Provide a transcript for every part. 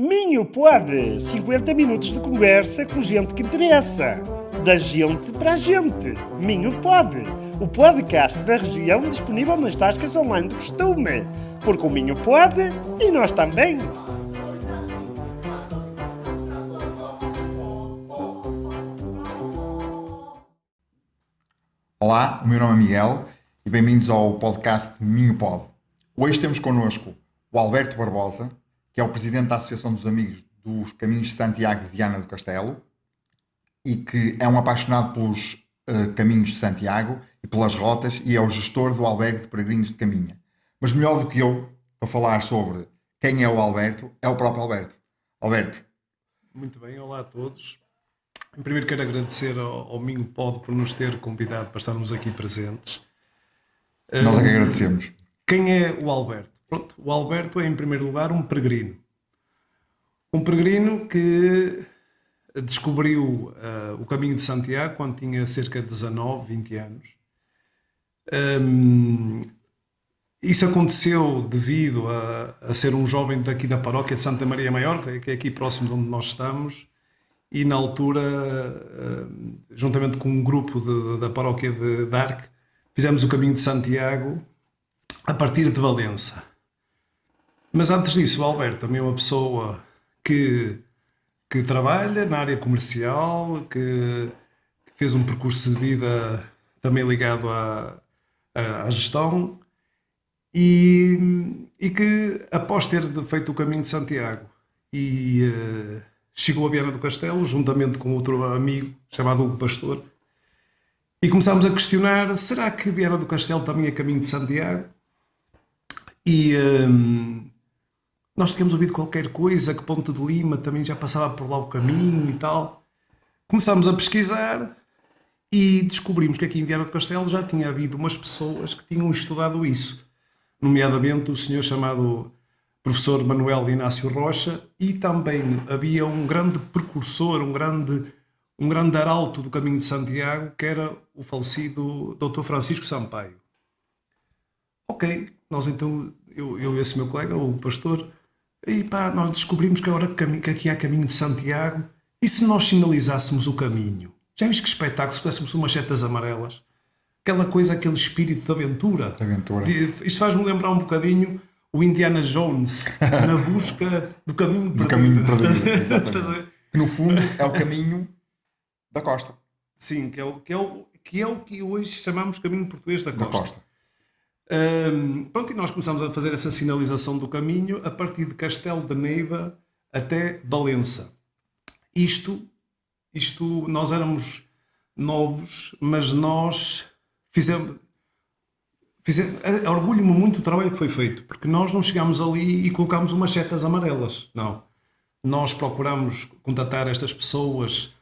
Minho pode, 50 minutos de conversa com gente que interessa. Da gente para a gente. Minho pode, o podcast da região disponível nas tascas online do costume. Porque o Minho pode e nós também. Olá, o meu nome é Miguel e bem-vindos ao podcast Minho Pod. Hoje temos connosco o Alberto Barbosa, que é o presidente da Associação dos Amigos dos Caminhos de Santiago de Viana do Castelo e que é um apaixonado pelos caminhos de Santiago e pelas rotas e é o gestor do albergue de peregrinos de Caminha. Mas melhor do que eu, para falar sobre quem é o Alberto, é o próprio Alberto. Alberto. Muito bem, olá a todos. Primeiro quero agradecer ao Minho Pod por nos ter convidado para estarmos aqui presentes. Nós é que agradecemos. Quem é o Alberto? Pronto, o Alberto é, em primeiro lugar, um peregrino. Um peregrino que descobriu o caminho de Santiago quando tinha cerca de 19, 20 anos. Isso aconteceu devido a ser um jovem daqui da paróquia de Santa Maria Maior, que é aqui próximo de onde nós estamos, e na altura, juntamente com um grupo da paróquia de Arque, fizemos o caminho de Santiago a partir de Valença. Mas antes disso, o Alberto também é uma pessoa que trabalha na área comercial, que fez um percurso de vida também ligado à gestão e que, após ter feito o caminho de Santiago chegou a Viana do Castelo, juntamente com outro amigo chamado Hugo Pastor, e começámos a questionar, será que Viana do Castelo também é caminho de Santiago? E nós tínhamos ouvido qualquer coisa, que Ponte de Lima também já passava por lá o caminho e tal. Começámos a pesquisar e descobrimos que aqui em Viana do Castelo já tinha havido umas pessoas que tinham estudado isso, nomeadamente o senhor chamado professor Manuel Inácio Rocha, e também havia um grande precursor, um grande arauto do caminho de Santiago, que era o falecido Dr. Francisco Sampaio. Ok, nós então, eu e esse meu colega, o pastor, e pá, nós descobrimos que agora que aqui há caminho de Santiago, e se nós sinalizássemos o caminho? Já viste que espetáculo, se pudéssemos umas setas amarelas? Aquela coisa, aquele espírito de aventura. Isto faz-me lembrar um bocadinho o Indiana Jones na busca do caminho perdido. Do caminho perdido, exatamente. Que no fundo é o caminho da costa. Sim, que é o que hoje chamamos caminho português da costa. Pronto, e nós começámos a fazer essa sinalização do caminho a partir de Castelo de Neiva até Valença. Isto nós éramos novos, mas nós fizemos orgulho-me muito do trabalho que foi feito, porque nós não chegámos ali e colocámos umas setas amarelas, não. Nós procuramos contatar estas pessoas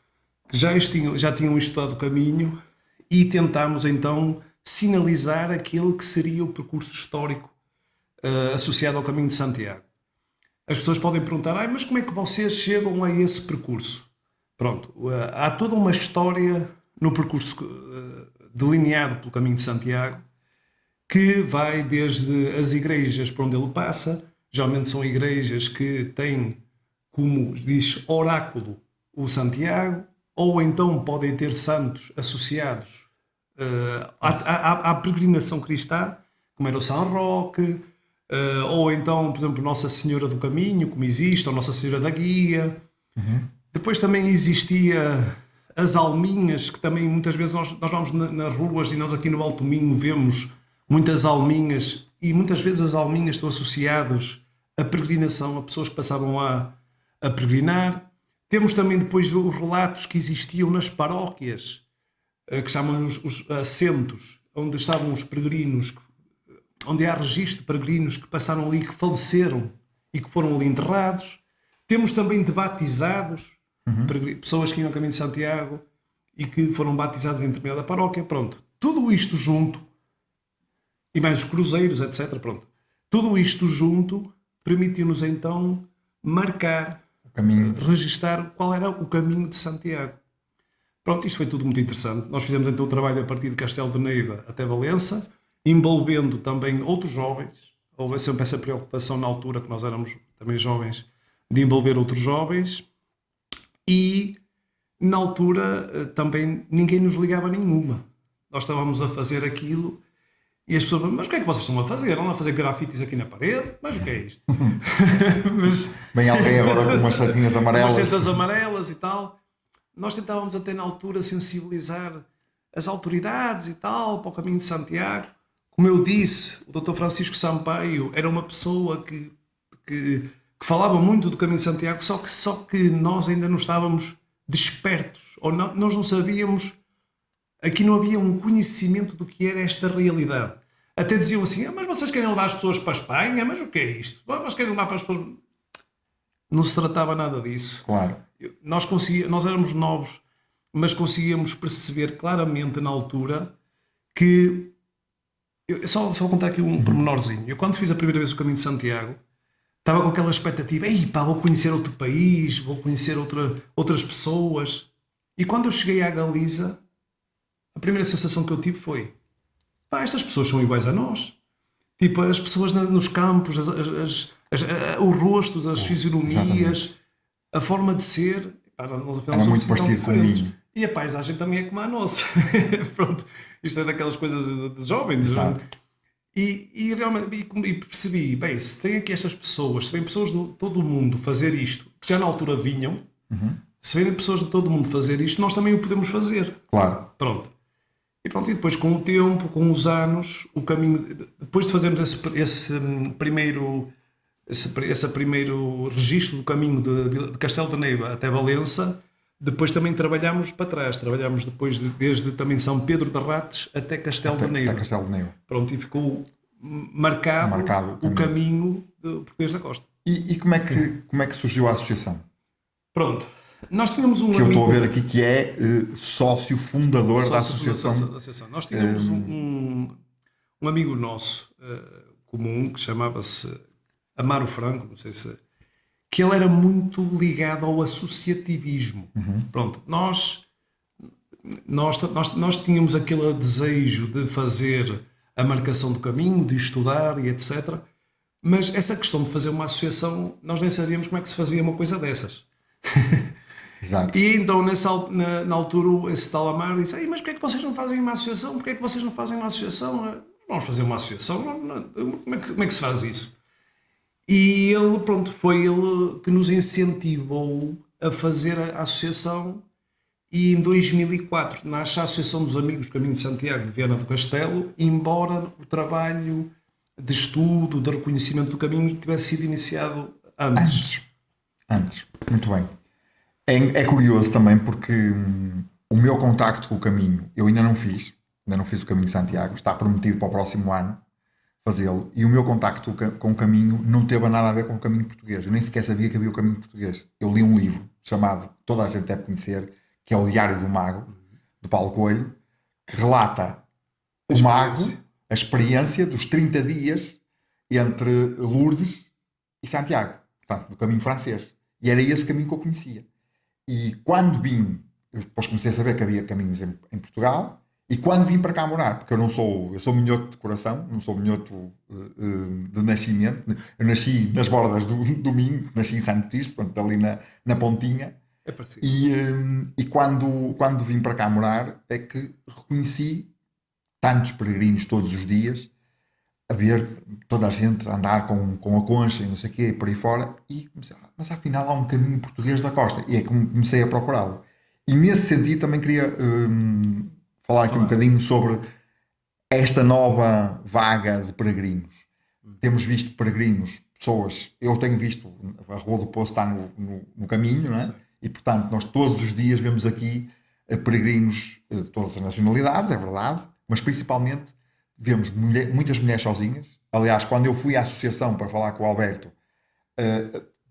que já tinham estudado o caminho e tentámos então sinalizar aquele que seria o percurso histórico associado ao caminho de Santiago. As pessoas podem perguntar, mas como é que vocês chegam a esse percurso? Pronto, há toda uma história no percurso delineado pelo caminho de Santiago, que vai desde as igrejas por onde ele passa. Geralmente são igrejas que têm, como diz, oráculo o Santiago, ou então podem ter santos associados à peregrinação cristã, como era o São Roque, ou então, por exemplo, Nossa Senhora do Caminho, como existe, ou Nossa Senhora da Guia. Depois também existia as alminhas, que também muitas vezes nós vamos nas ruas e nós aqui no Alto Minho vemos muitas alminhas, e muitas vezes as alminhas estão associadas à peregrinação, a pessoas que passavam lá a peregrinar. Temos também depois os relatos que existiam nas paróquias, que chamam os assentos, onde estavam os peregrinos, onde há registro de peregrinos que passaram ali, que faleceram e que foram ali enterrados. Temos também de batizados, pessoas que iam ao caminho de Santiago e que foram batizados em determinada paróquia. Pronto, tudo isto junto, e mais os cruzeiros, etc. Pronto. Tudo isto junto permitiu-nos então marcar, registar qual era o caminho de Santiago. Pronto, isto foi tudo muito interessante. Nós fizemos então o trabalho a partir de Castelo de Neiva até Valença, envolvendo também outros jovens. Houve sempre essa preocupação na altura, que nós éramos também jovens, de envolver outros jovens e na altura também ninguém nos ligava nenhuma. Nós estávamos a fazer aquilo e as pessoas, mas o que é que vocês estão a fazer? Estão a fazer grafites aqui na parede? Mas o que é isto? Mas, Vem alguém agora com umas setinhas amarelas. umas setas amarelas e tal. Nós tentávamos até na altura sensibilizar as autoridades e tal para o caminho de Santiago. Como eu disse, o Dr. Francisco Sampaio era uma pessoa que falava muito do caminho de Santiago, só que nós ainda não estávamos despertos, ou nós não sabíamos, aqui não havia um conhecimento do que era esta realidade. Até diziam assim, mas vocês querem levar as pessoas para a Espanha? Mas o que é isto? Vocês querem levar para as pessoas... Não se tratava nada disso. Claro. Nós éramos novos, mas conseguíamos perceber claramente na altura que... Só vou contar aqui um pormenorzinho. Eu quando fiz a primeira vez o Caminho de Santiago, estava com aquela expectativa, ei pá, vou conhecer outro país, vou conhecer outras pessoas. E quando eu cheguei à Galiza, a primeira sensação que eu tive foi, pá, estas pessoas são iguais a nós. Tipo, as pessoas nos campos, os rostos, as fisionomias, exatamente. a forma de ser, pá, nós afinal Era somos muito assim tão parecido com o diferentes. Minho. E a paisagem também é como a nossa. Pronto, isto é daquelas coisas de jovens. Exato. E realmente e percebi, bem, se tem aqui estas pessoas, se vêm pessoas de todo o mundo fazer isto, que já na altura vinham, se vêm pessoas de todo o mundo fazer isto, nós também o podemos fazer. Claro. Pronto. E depois com o tempo, com os anos, o caminho, depois de fazermos esse primeiro registro do caminho de Castelo de Neiva até Valença, depois também trabalhámos para trás. Trabalhámos depois desde também São Pedro de Rates até Castelo de Neiva. Até Castelo de Neiva. Pronto, e ficou marcado o caminho do Português da Costa. E como é que surgiu a associação? Pronto. Nós tínhamos um Que eu amigo... estou a ver aqui que é sócio fundador da associação. Nós tínhamos um amigo nosso comum que chamava-se Amaro Franco, não sei se... que ele era muito ligado ao associativismo. Pronto, nós tínhamos aquele desejo de fazer a marcação do caminho, de estudar e etc. Mas essa questão de fazer uma associação, nós nem sabíamos como é que se fazia uma coisa dessas. Exato. E então na altura esse tal Amaro disse, mas porquê é que vocês não fazem uma associação? Porquê é que vocês não fazem uma associação? Vamos fazer uma associação? Como é que se faz isso? E ele, pronto, foi ele que nos incentivou a fazer a associação e em 2004 nasce a Associação dos Amigos do Caminho de Santiago de Viana do Castelo, embora o trabalho de estudo, de reconhecimento do caminho tivesse sido iniciado antes. Muito bem. É curioso também porque o meu contacto com o caminho, eu ainda não fiz o Caminho de Santiago, está prometido para o próximo ano fazê-lo, e o meu contacto com o caminho não teve nada a ver com o caminho português. Eu nem sequer sabia que havia o caminho português. Eu li um livro chamado, toda a gente deve conhecer, que é o Diário do Mago, do Paulo Coelho, que relata o mago, a experiência dos 30 dias entre Lourdes e Santiago, portanto, do caminho francês. E era esse caminho que eu conhecia. E quando vim, eu depois comecei a saber que havia caminhos em Portugal, e quando vim para cá morar, porque eu sou minhoto de coração, não sou minhoto de nascimento, eu nasci nas bordas do Minho, nasci em Santo Tirso, portanto, ali na pontinha, É parecido. e quando vim para cá morar é que reconheci tantos peregrinos todos os dias, a ver toda a gente andar com a concha e não sei o quê, e por aí fora, e comecei, mas afinal há um caminho português da costa, e é que comecei a procurá-lo. E nesse sentido também queria falar aqui um bocadinho sobre esta nova vaga de peregrinos. Temos visto peregrinos, pessoas, eu tenho visto, a Rua do Poço está no caminho, não é? E portanto nós todos os dias vemos aqui peregrinos de todas as nacionalidades, é verdade, mas principalmente vemos muitas mulheres sozinhas. Aliás, quando eu fui à associação para falar com o Alberto,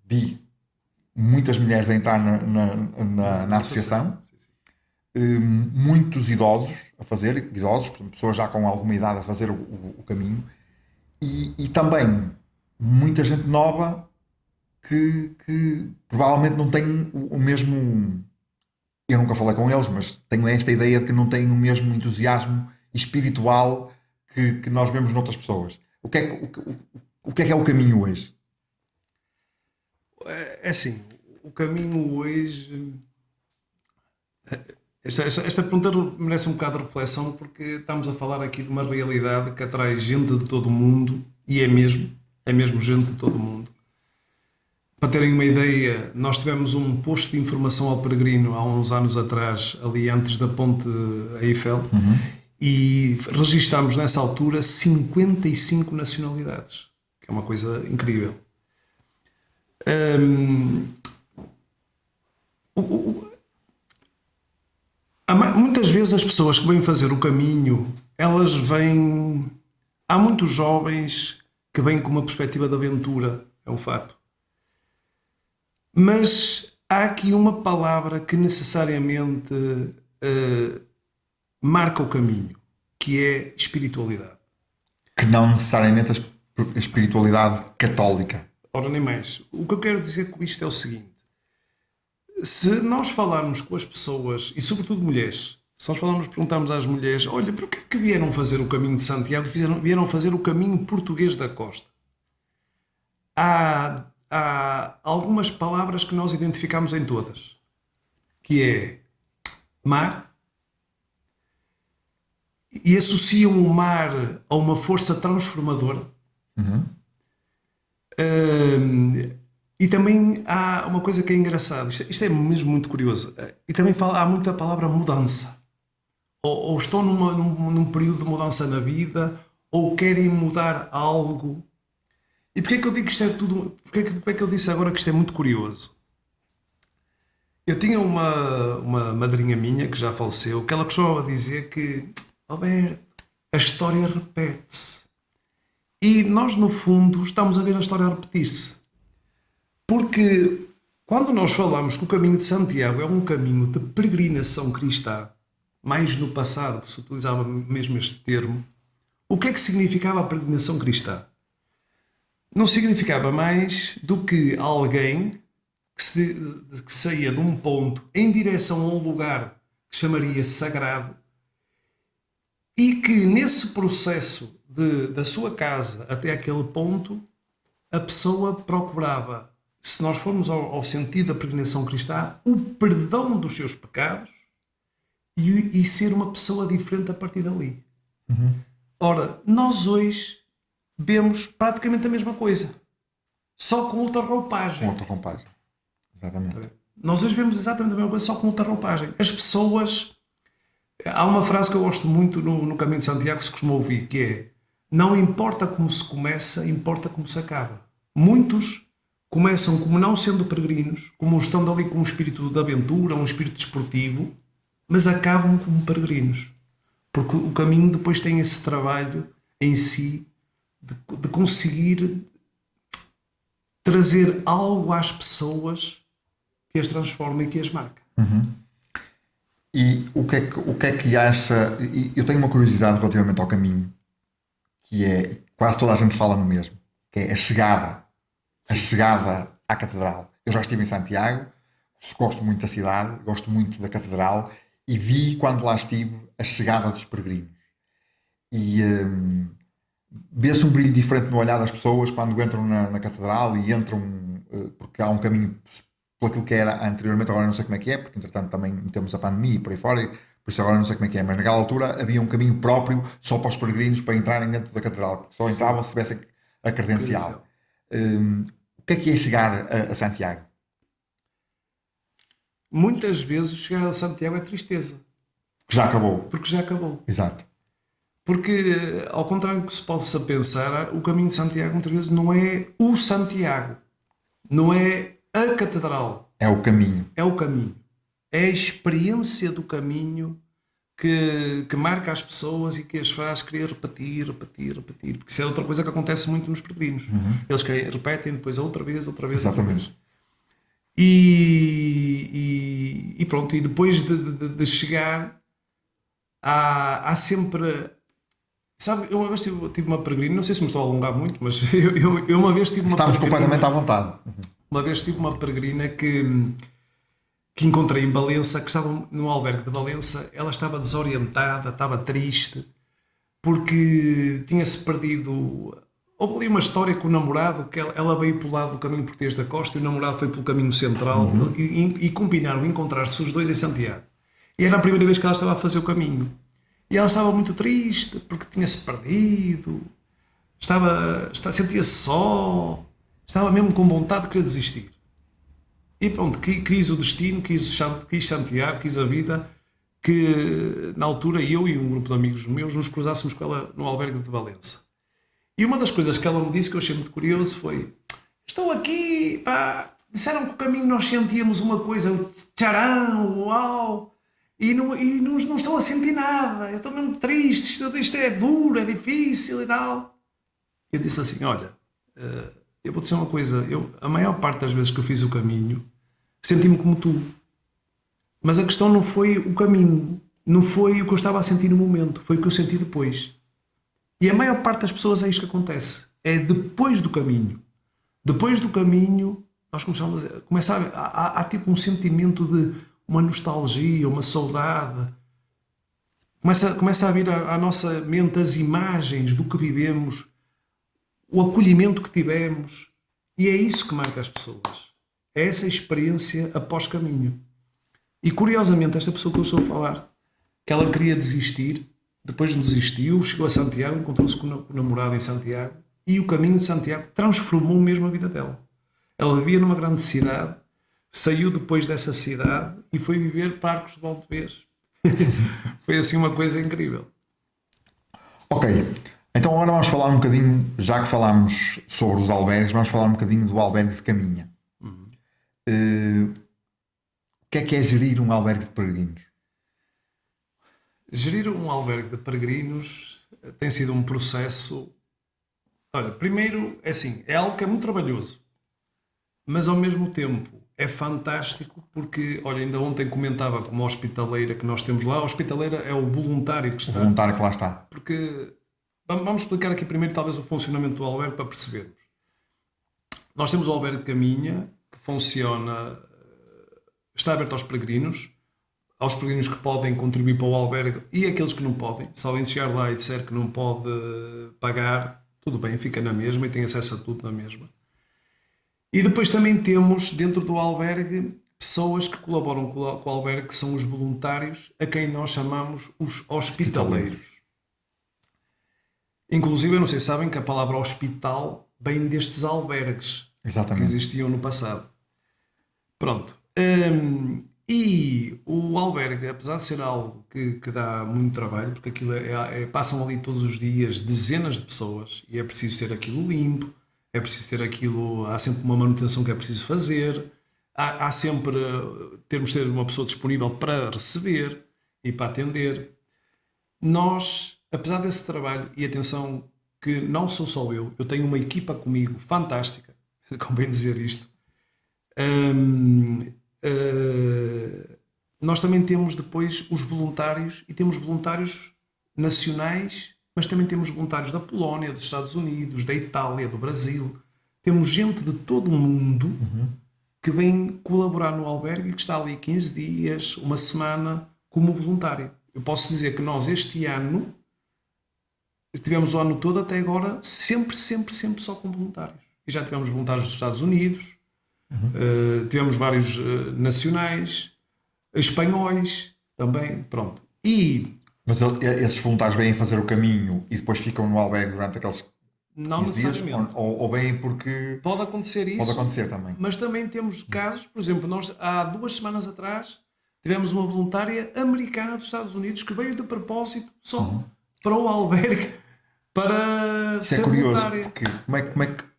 vi muitas mulheres a entrar na associação, muitos idosos a fazer, pessoas já com alguma idade a fazer o caminho, e também muita gente nova que provavelmente não tem o mesmo... Eu nunca falei com eles, mas tenho esta ideia de que não têm o mesmo entusiasmo espiritual que nós vemos noutras pessoas. O que é o caminho hoje? É assim, o caminho hoje. Esta pergunta merece um bocado de reflexão, porque estamos a falar aqui de uma realidade que atrai gente de todo o mundo, e é mesmo gente de todo o mundo. Para terem uma ideia, nós tivemos um posto de informação ao peregrino há uns anos atrás, ali antes da Ponte Eiffel, e registámos nessa altura 55 nacionalidades, que é uma coisa incrível. Muitas vezes as pessoas que vêm fazer o caminho, elas vêm... Há muitos jovens que vêm com uma perspectiva de aventura, é um fato. Mas há aqui uma palavra que necessariamente marca o caminho, que é espiritualidade. Que não necessariamente a espiritualidade católica. Ora, nem mais. O que eu quero dizer com isto é o seguinte. Se nós falarmos com as pessoas, e sobretudo mulheres, se nós perguntarmos às mulheres, olha, por que vieram fazer o caminho de Santiago e vieram fazer o caminho português da costa? Há algumas palavras que nós identificamos em todas, que é mar, e associam o mar a uma força transformadora. E também há uma coisa que é engraçada, isto é mesmo muito curioso, e também há muita palavra mudança, ou estão num período de mudança na vida, ou querem mudar algo. E porquê é que eu digo que isto é tudo, porquê é que eu disse agora que isto é muito curioso? Eu tinha uma madrinha minha que já faleceu, que ela costumava dizer que, Alberto, a história repete-se. E nós, no fundo, estamos a ver a história repetir-se. Porque quando nós falamos que o caminho de Santiago é um caminho de peregrinação cristã, mais no passado se utilizava mesmo este termo, o que é que significava a peregrinação cristã? Não significava mais do que alguém que saía de um ponto em direção a um lugar que chamaria sagrado, e que nesse processo da sua casa até aquele ponto, a pessoa procurava, se nós formos ao sentido da peregrinação cristã, o perdão dos seus pecados e ser uma pessoa diferente a partir dali. Ora, nós hoje vemos praticamente a mesma coisa, só com outra roupagem. Com outra roupagem, exatamente. Nós hoje vemos exatamente a mesma coisa, só com outra roupagem. As pessoas... Há uma frase que eu gosto muito no Caminho de Santiago, que se costuma ouvir, que é: não importa como se começa, importa como se acaba. Muitos começam como não sendo peregrinos, como estando ali com um espírito de aventura, um espírito desportivo, mas acabam como peregrinos. Porque o caminho depois tem esse trabalho em si de conseguir trazer algo às pessoas que as transforma e que as marca. E o que é que acha? Eu tenho uma curiosidade relativamente ao caminho, que é, quase toda a gente fala no mesmo, que é a chegada à catedral. Eu já estive em Santiago, gosto muito da cidade, gosto muito da catedral, e vi, quando lá estive, a chegada dos peregrinos. E vê-se um brilho diferente no olhar das pessoas quando entram na catedral e entram, porque há um caminho por aquilo que era anteriormente. Agora não sei como é que é, porque entretanto também temos a pandemia e por aí fora, e por isso agora não sei como é que é, mas naquela altura havia um caminho próprio só para os peregrinos para entrarem dentro da catedral, só entravam se tivessem a credencial. O que é chegar a Santiago? Muitas vezes chegar a Santiago é tristeza. Já acabou. Porque já acabou. Exato. Porque, ao contrário do que se possa pensar, o caminho de Santiago muitas vezes não é o Santiago, não é a catedral. É o caminho. É o caminho. É a experiência do caminho que marca as pessoas e que as faz querer repetir. Porque isso é outra coisa que acontece muito nos peregrinos. Eles repetem depois outra vez. Exatamente. E pronto, e depois de chegar, há sempre... Sabe, eu uma vez tive uma peregrina, não sei se me estou a alongar muito, mas eu uma vez tive uma Estamos peregrina... completamente à vontade. Uma vez tive uma peregrina que encontrei em Valença, que estava no albergue de Valença. Ela estava desorientada, estava triste, porque tinha-se perdido Houve ali uma história com o namorado, que ela veio pelo lado do caminho português da costa e o namorado foi pelo caminho central e combinaram encontrar-se os dois em Santiago. E era a primeira vez que ela estava a fazer o caminho. E ela estava muito triste porque tinha-se perdido, sentia-se só, estava mesmo com vontade de querer desistir. E pronto, quis o destino, quis Santiago, quis a vida, que na altura eu e um grupo de amigos meus nos cruzássemos com ela no albergue de Valença. E uma das coisas que ela me disse que eu achei muito curioso foi: estou aqui, pá, disseram que o caminho nós sentíamos uma coisa, tcharam, uau, e não estou a sentir nada, eu estou mesmo triste, isto é duro, é difícil e tal. Eu disse assim: olha, eu vou dizer uma coisa, a maior parte das vezes que eu fiz o caminho senti-me como tu, mas a questão não foi o caminho, não foi o que eu estava a sentir no momento, foi o que eu senti depois. E a maior parte das pessoas é isto que acontece. É depois do caminho. Depois do caminho, nós há tipo um sentimento de uma nostalgia, uma saudade. Começa a vir à nossa mente as imagens do que vivemos, o acolhimento que tivemos. E é isso que marca as pessoas. É essa experiência após caminho. E curiosamente, esta pessoa que eu estou a falar, que ela queria desistir, depois desistiu, chegou a Santiago, encontrou-se com o namorado em Santiago e o caminho de Santiago transformou mesmo a vida dela. Ela vivia numa grande cidade, saiu depois dessa cidade e foi viver para Arcos de Valdevez. Foi assim uma coisa incrível. Ok, então agora vamos falar um bocadinho, já que falámos sobre os albergues, vamos falar um bocadinho do albergue de Caminha. O que é gerir um albergue de peregrinos? Gerir um albergue de peregrinos tem sido um processo. Olha, primeiro, é assim, é algo que é muito trabalhoso, mas ao mesmo tempo é fantástico porque, olha, ainda ontem comentava com uma hospitaleira que nós temos lá. A hospitaleira é o voluntário que está. O voluntário que lá está. Porque, vamos explicar aqui primeiro talvez o funcionamento do albergue para percebermos. Nós temos o albergue de Caminha, que funciona, está aberto aos peregrinos que podem contribuir para o albergue e aqueles que não podem. Se alguém chegar lá e disser que não pode pagar, tudo bem, fica na mesma e tem acesso a tudo na mesma. E depois também temos dentro do albergue pessoas que colaboram com o albergue, que são os voluntários, a quem nós chamamos os hospitaleiros. Inclusive, eu não sei se sabem que a palavra hospital vem destes albergues. Exatamente. Que existiam no passado. Pronto. E o albergue, apesar de ser algo que dá muito trabalho, porque aquilo passam ali todos os dias dezenas de pessoas e é preciso ter aquilo limpo, é preciso ter aquilo, há sempre uma manutenção que é preciso fazer, há sempre, termos de ter uma pessoa disponível para receber e para atender. Nós, apesar desse trabalho, e atenção que não sou só eu tenho uma equipa comigo fantástica, convém dizer isto. Nós também temos depois os voluntários, e temos voluntários nacionais, mas também temos voluntários da Polónia, dos Estados Unidos, da Itália, do Brasil. Temos gente de todo o mundo que vem colaborar no albergue e que está ali 15 dias, uma semana, como voluntário. Eu posso dizer que nós este ano tivemos o ano todo até agora sempre só com voluntários. E já tivemos voluntários dos Estados Unidos, tivemos vários nacionais, espanhóis também, pronto. Mas esses voluntários vêm fazer o caminho e depois ficam no albergue durante aqueles 15 não dias? necessariamente. Ou vêm porque... Pode acontecer isso. Pode acontecer também. Mas também temos casos, por exemplo, nós há 2 semanas atrás tivemos uma voluntária americana dos Estados Unidos que veio de propósito só para o albergue para Isso ser é curioso, voluntária. porque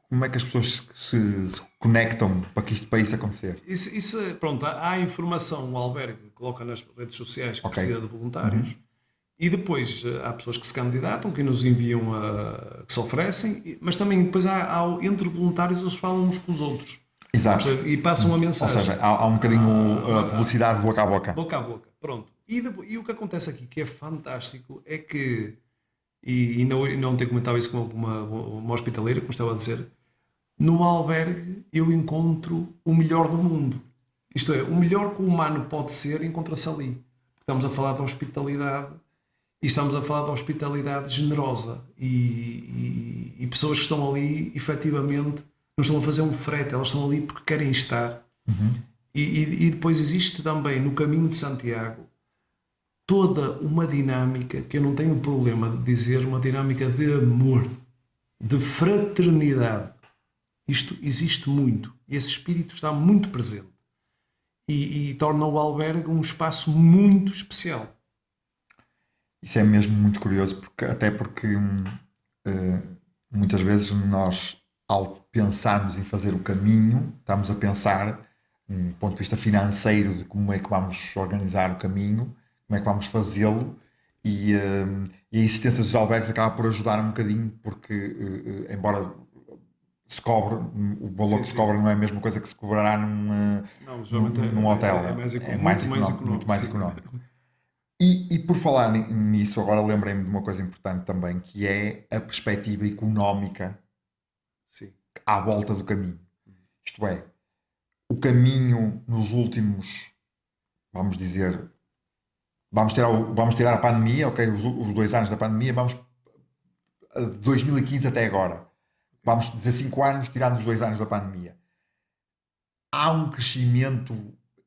como é que as pessoas se conectam para isso acontecer? Isso, pronto, há informação, o albergue coloca nas redes sociais que Ok. precisa de voluntários e depois há pessoas que se candidatam, que nos enviam, que se oferecem, mas também depois entre voluntários eles falam uns com os outros. Exato. E passam a mensagem. Ou seja, há um bocadinho a publicidade boca a boca. Boca a boca, pronto. E o que acontece aqui, que é fantástico, é que, e não ter comentado isso com uma hospitaleira, como estava a dizer, no albergue eu encontro o melhor do mundo. Isto é, o melhor que o humano pode ser encontra-se ali. Estamos a falar de hospitalidade E estamos a falar de hospitalidade generosa e pessoas que estão ali, efetivamente, não estão a fazer um frete, elas estão ali porque querem estar. E depois existe também no caminho de Santiago toda uma dinâmica, que eu não tenho problema de dizer, uma dinâmica de amor, de fraternidade. Isto existe muito e esse espírito está muito presente e torna o albergue um espaço muito especial. Isso é mesmo muito curioso, até porque muitas vezes nós, ao pensarmos em fazer o caminho, estamos a pensar, do ponto de vista financeiro, de como é que vamos organizar o caminho, como é que vamos fazê-lo, e a existência dos albergues acaba por ajudar um bocadinho, porque, embora se cobre, o valor que se cobra não é a mesma coisa que se cobrará num hotel, é muito mais económico. E por falar nisso, agora lembrei-me de uma coisa importante também, que é a perspectiva económica à volta do caminho. Isto é, o caminho nos últimos, vamos dizer, vamos tirar a pandemia, ok, os 2 anos da pandemia, vamos de 2015 até agora. Vamos dizer 5 anos, tirando os 2 anos da pandemia. Há um crescimento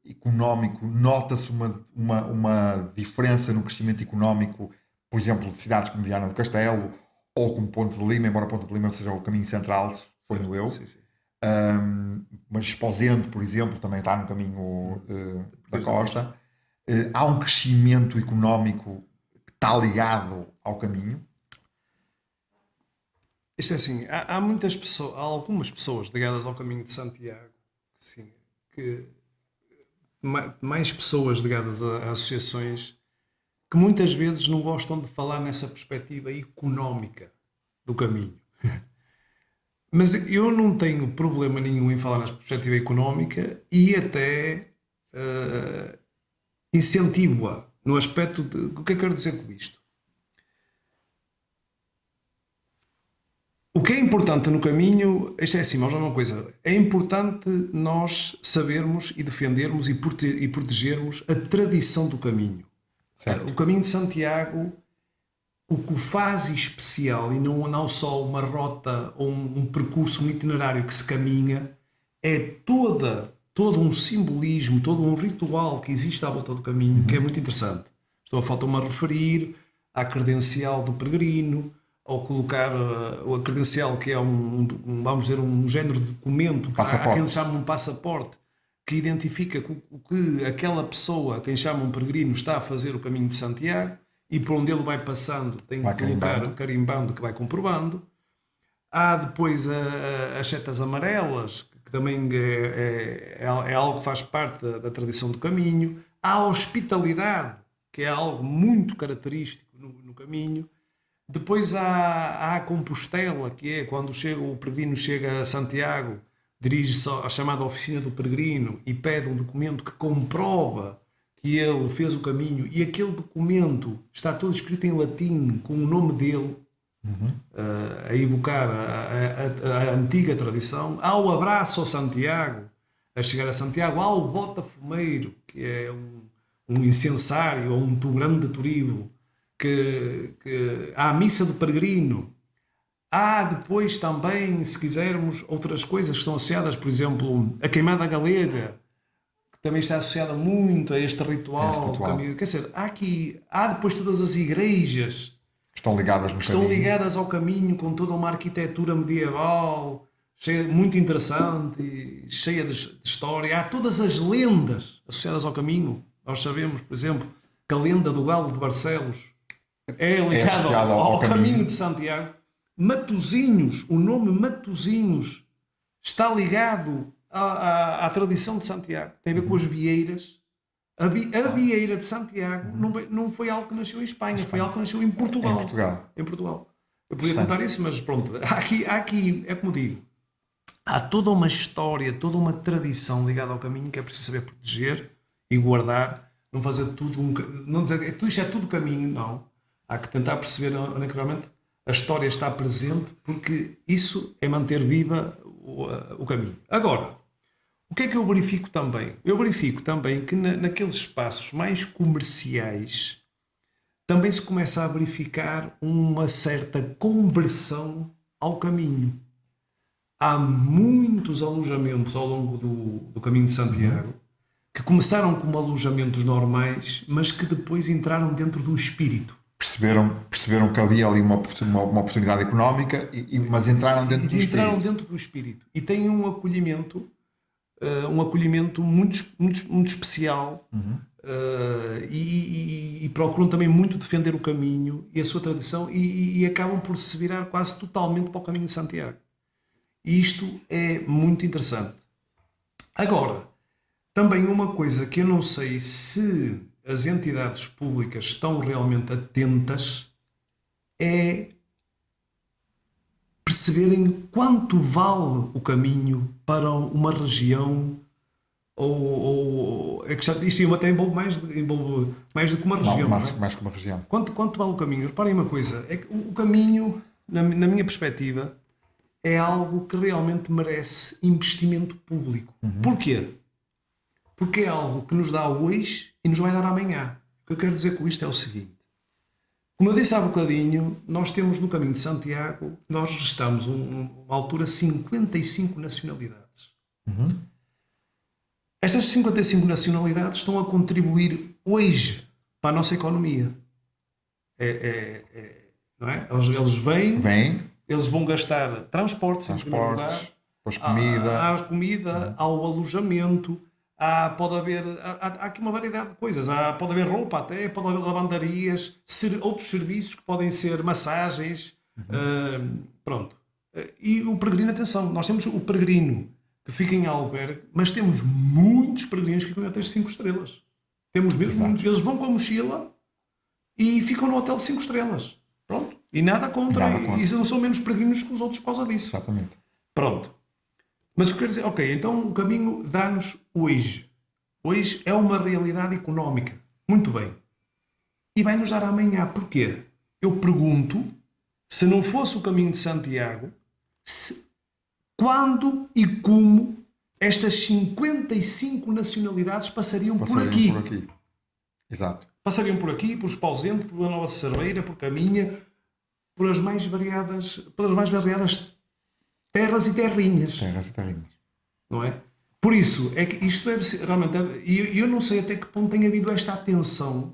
económico, nota-se uma diferença no crescimento económico, por exemplo, de cidades como Viana do Castelo ou como Ponte de Lima, embora Ponte de Lima seja o caminho central, suponho eu. Mas Esposende, por exemplo, também está no caminho da costa. Há um crescimento económico que está ligado ao caminho. Isto é assim, há muitas pessoas, há algumas pessoas ligadas ao caminho de Santiago, assim, que mais pessoas ligadas a associações que muitas vezes não gostam de falar nessa perspectiva económica do caminho. Mas eu não tenho problema nenhum em falar nessa perspectiva económica e até incentivo-a no aspecto de... O que é que eu quero dizer com isto? O que é importante no caminho, isto é assim, mas é uma coisa, é importante nós sabermos e defendermos e protegermos a tradição do caminho. Certo. O caminho de Santiago, o que o faz especial, e não só uma rota ou um percurso, um itinerário que se caminha, é todo um simbolismo, todo um ritual que existe à volta do caminho, que é muito interessante. Falta-me a referir à credencial do peregrino, ou colocar a credencial, que é vamos dizer, um género de documento, há quem chama um passaporte, que identifica o que aquela pessoa, quem chama um peregrino, está a fazer o caminho de Santiago, e por onde ele vai passando tem que colocar carimbando, que vai comprovando. Há depois as setas amarelas, que também é algo que faz parte da tradição do caminho. Há a hospitalidade, que é algo muito característico no caminho. Depois há a Compostela, que é quando o peregrino chega a Santiago, dirige-se à chamada oficina do peregrino e pede um documento que comprova que ele fez o caminho, e aquele documento está todo escrito em latim com o nome dele, a evocar a antiga tradição. Há o abraço ao Santiago, a chegar a Santiago. Há o botafumeiro, que é um incensário ou um grande turivo, que há a missa do peregrino. Há depois também, se quisermos, outras coisas que estão associadas, por exemplo, a queimada galega, que também está associada muito a este ritual. Caminho. Quer dizer, há depois todas as igrejas que estão ligadas ao caminho, com toda uma arquitetura medieval, muito interessante, cheia de história. Há todas as lendas associadas ao caminho. Nós sabemos, por exemplo, que a lenda do Galo de Barcelos é ligada ao caminho de Santiago. Matosinhos, o nome Matosinhos está ligado à tradição de Santiago. Tem a ver com as vieiras. A vieira de Santiago não foi algo que nasceu em Espanha, foi algo que nasceu em Portugal. Em Portugal. Eu podia contar isso, mas pronto. Há aqui, é como digo, há toda uma história, toda uma tradição ligada ao caminho que é preciso saber proteger e guardar. Não fazer tudo, não dizer que isto é tudo caminho, não. Há que tentar perceber, naturalmente, a história está presente, porque isso é manter viva o caminho. Agora, o que é que eu verifico também? Eu verifico também que naqueles espaços mais comerciais também se começa a verificar uma certa conversão ao caminho. Há muitos alojamentos ao longo do caminho de Santiago que começaram como alojamentos normais, mas que depois entraram dentro do espírito. Perceberam que havia ali uma oportunidade económica, mas entraram dentro do espírito. Entraram dentro do espírito. E têm um acolhimento muito especial, e procuram também muito defender o caminho e a sua tradição, e acabam por se virar quase totalmente para o caminho de Santiago. E isto é muito interessante. Agora, também uma coisa que eu não sei se as entidades públicas estão realmente atentas é perceberem quanto vale o caminho para uma região, ou é que isto até envolve mais do que uma região. Mais que uma região. Quanto vale o caminho? Reparem uma coisa, é que o caminho, na minha perspectiva, é algo que realmente merece investimento público. Porquê? Porque é algo que nos dá hoje e nos vai dar amanhã. O que eu quero dizer com isto é o seguinte. Como eu disse há bocadinho, nós temos no caminho de Santiago, nós registamos uma altura 55 nacionalidades. Estas 55 nacionalidades estão a contribuir hoje para a nossa economia. Não é? Eles vêm, eles vão gastar transportes, em primeiro lugar, depois comida. Há comida, há o alojamento, há aqui uma variedade de coisas. Pode haver roupa até, pode haver lavandarias, outros serviços que podem ser massagens. Pronto. E o peregrino, atenção, nós temos o peregrino que fica em albergue, mas temos muitos peregrinos que ficam em hotéis de 5 estrelas. Temos mesmo muitos. Eles vão com a mochila e ficam no hotel de 5 estrelas. Pronto. E nada contra. E não são menos peregrinos que os outros por causa disso. Exatamente. Pronto. Mas o que eu quero dizer, ok, então o caminho dá-nos hoje. Hoje é uma realidade económica. Muito bem. E vai-nos dar amanhã. Porquê? Eu pergunto, se não fosse o caminho de Santiago, quando e como estas 55 nacionalidades passariam por aqui. Exato. Passariam por aqui, por Esposende, por Nova Cerveira, por Caminha, pelas mais variadas terras e terrinhas. Não é? Por isso, é que isto deve ser realmente... E eu não sei até que ponto tem havido esta atenção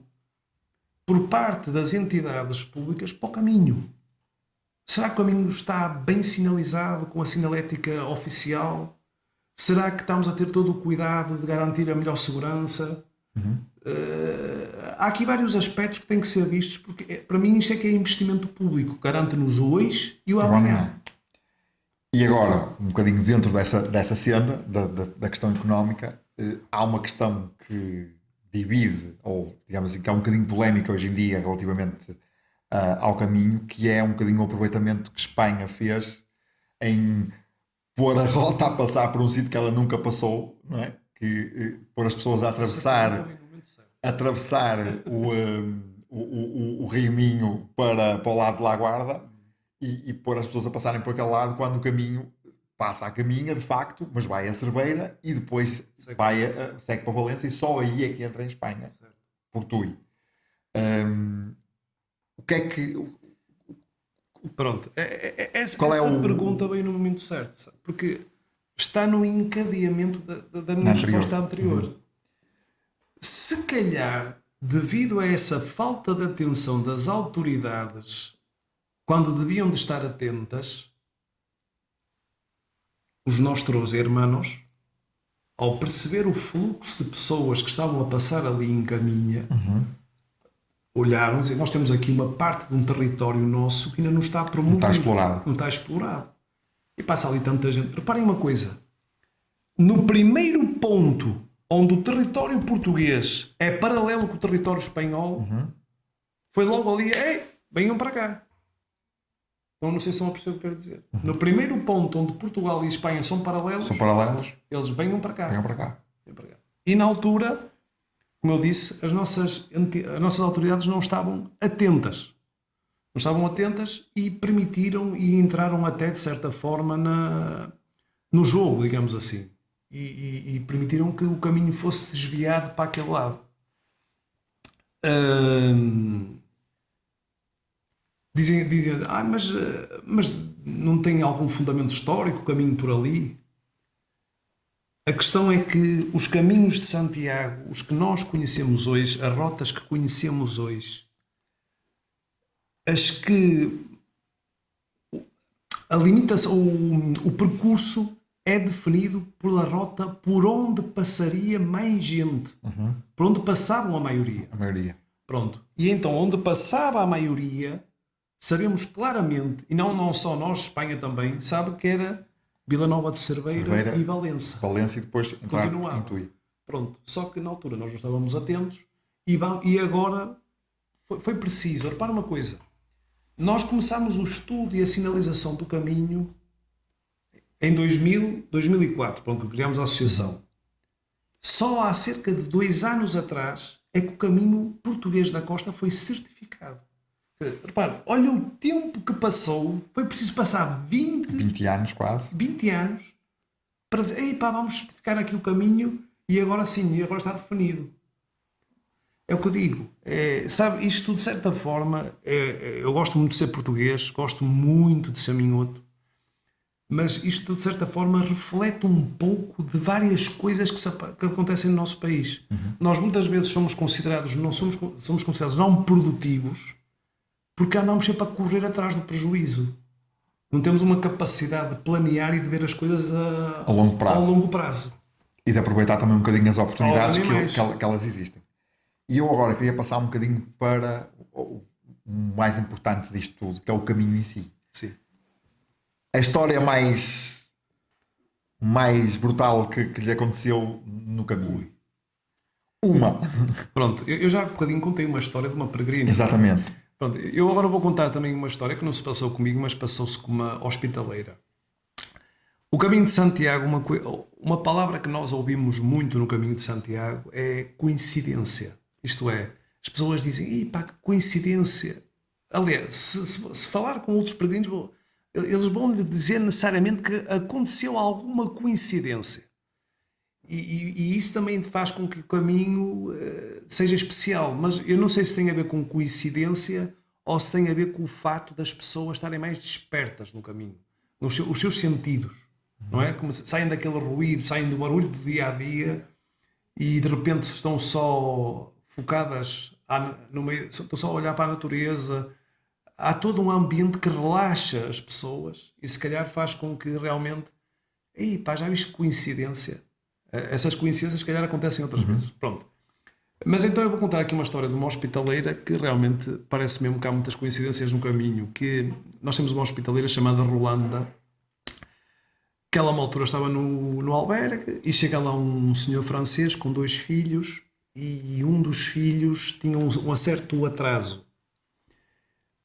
por parte das entidades públicas para o caminho. Será que o caminho está bem sinalizado com a sinalética oficial? Será que estamos a ter todo o cuidado de garantir a melhor segurança? Há aqui vários aspectos que têm que ser vistos, porque para mim isto é que é investimento público. Garante-nos o hoje e o amanhã. E agora, um bocadinho dentro dessa cena, da questão económica, há uma questão que divide, ou digamos assim, que é um bocadinho polémica hoje em dia relativamente ao caminho, que é um bocadinho o aproveitamento que Espanha fez em pôr a rota a passar por um sítio que ela nunca passou, não é? Que pôr as pessoas a atravessar o Rio Minho para o lado de La Guarda e pôr as pessoas a passarem por aquele lado, quando o caminho passa a caminha, de facto, mas vai a Cerveira e depois segue para Valência, e só aí é que entra em Espanha, por Tui. O que é que... Pronto, essa pergunta veio no momento certo, sabe? Porque está no encadeamento da minha resposta anterior. Se calhar, devido a essa falta de atenção das autoridades, quando deviam de estar atentas, os nossos hermanos, ao perceber o fluxo de pessoas que estavam a passar ali em caminha, olharam e diziam, nós temos aqui uma parte de um território nosso que ainda não está promovido. Não está explorado. E passa ali tanta gente. Reparem uma coisa. No primeiro ponto onde o território português é paralelo com o território espanhol, foi logo ali, venham para cá. Então não sei se estão a perceber o que eu quero dizer. No primeiro ponto onde Portugal e Espanha são paralelos, eles venham para cá. E na altura, como eu disse, as nossas autoridades não estavam atentas. Não estavam atentas e permitiram e entraram até, de certa forma, no jogo, digamos assim. E permitiram que o caminho fosse desviado para aquele lado. dizem mas não tem algum fundamento histórico o caminho por ali? A questão é que os caminhos de Santiago, os que nós conhecemos hoje, as rotas que conhecemos hoje, as que a limitação, o percurso é definido pela rota por onde passaria mais gente, por onde passavam a maioria. A maioria. Pronto. E então, onde passava a maioria, sabemos claramente, e não só nós, Espanha também, sabe que era Vila Nova de Cerveira e Valença. Valência e depois entrar Continuava. em Tui. Pronto. Só que na altura nós não estávamos atentos e agora foi preciso. Repara uma coisa. Nós começámos o estudo e a sinalização do caminho em 2004, quando criámos a associação. Só há cerca de 2 anos atrás é que o caminho português da costa foi certificado. Repare, olha o tempo que passou, foi preciso passar 20 anos quase. 20 anos para dizer, ei pá, vamos certificar aqui o caminho e agora sim, agora está definido. É o que eu digo. Sabe, isto de certa forma, eu gosto muito de ser português, gosto muito de ser minhoto, mas isto de certa forma reflete um pouco de várias coisas que acontecem no nosso país. Nós muitas vezes somos considerados não produtivos porque andamos sempre a correr atrás do prejuízo. Não temos uma capacidade de planear e de ver as coisas A longo prazo. E de aproveitar também um bocadinho as oportunidades Obviamente. que elas existem. E eu agora queria passar um bocadinho para o mais importante disto tudo, que é o caminho em si. Sim. A história mais brutal que lhe aconteceu no caminho. Uma. Pronto, eu já há bocadinho contei uma história de uma peregrina. Exatamente. Pronto, eu agora vou contar também uma história que não se passou comigo, mas passou-se com uma hospitaleira. O caminho de Santiago, uma palavra que nós ouvimos muito no caminho de Santiago é coincidência. Isto é, as pessoas dizem, pá, que coincidência. Aliás, se falar com outros peregrinos, eles vão lhe dizer necessariamente que aconteceu alguma coincidência. E isso também faz com que o caminho seja especial. Mas eu não sei se tem a ver com coincidência ou se tem a ver com o fato das pessoas estarem mais despertas no caminho. Os seus sentidos. Não é? Como saem daquele ruído, saem do barulho do dia a dia e de repente estão só focadas no meio, estão só a olhar para a natureza. Há todo um ambiente que relaxa as pessoas e se calhar faz com que realmente, pá, já viste que coincidência? Essas coincidências se calhar acontecem outras vezes. Pronto. Mas então eu vou contar aqui uma história de uma hospitaleira que realmente parece mesmo que há muitas coincidências no caminho. Que nós temos uma hospitaleira chamada Rolanda, que ela a uma altura estava no albergue e chega lá um senhor francês com 2 filhos e um dos filhos tinha um certo atraso.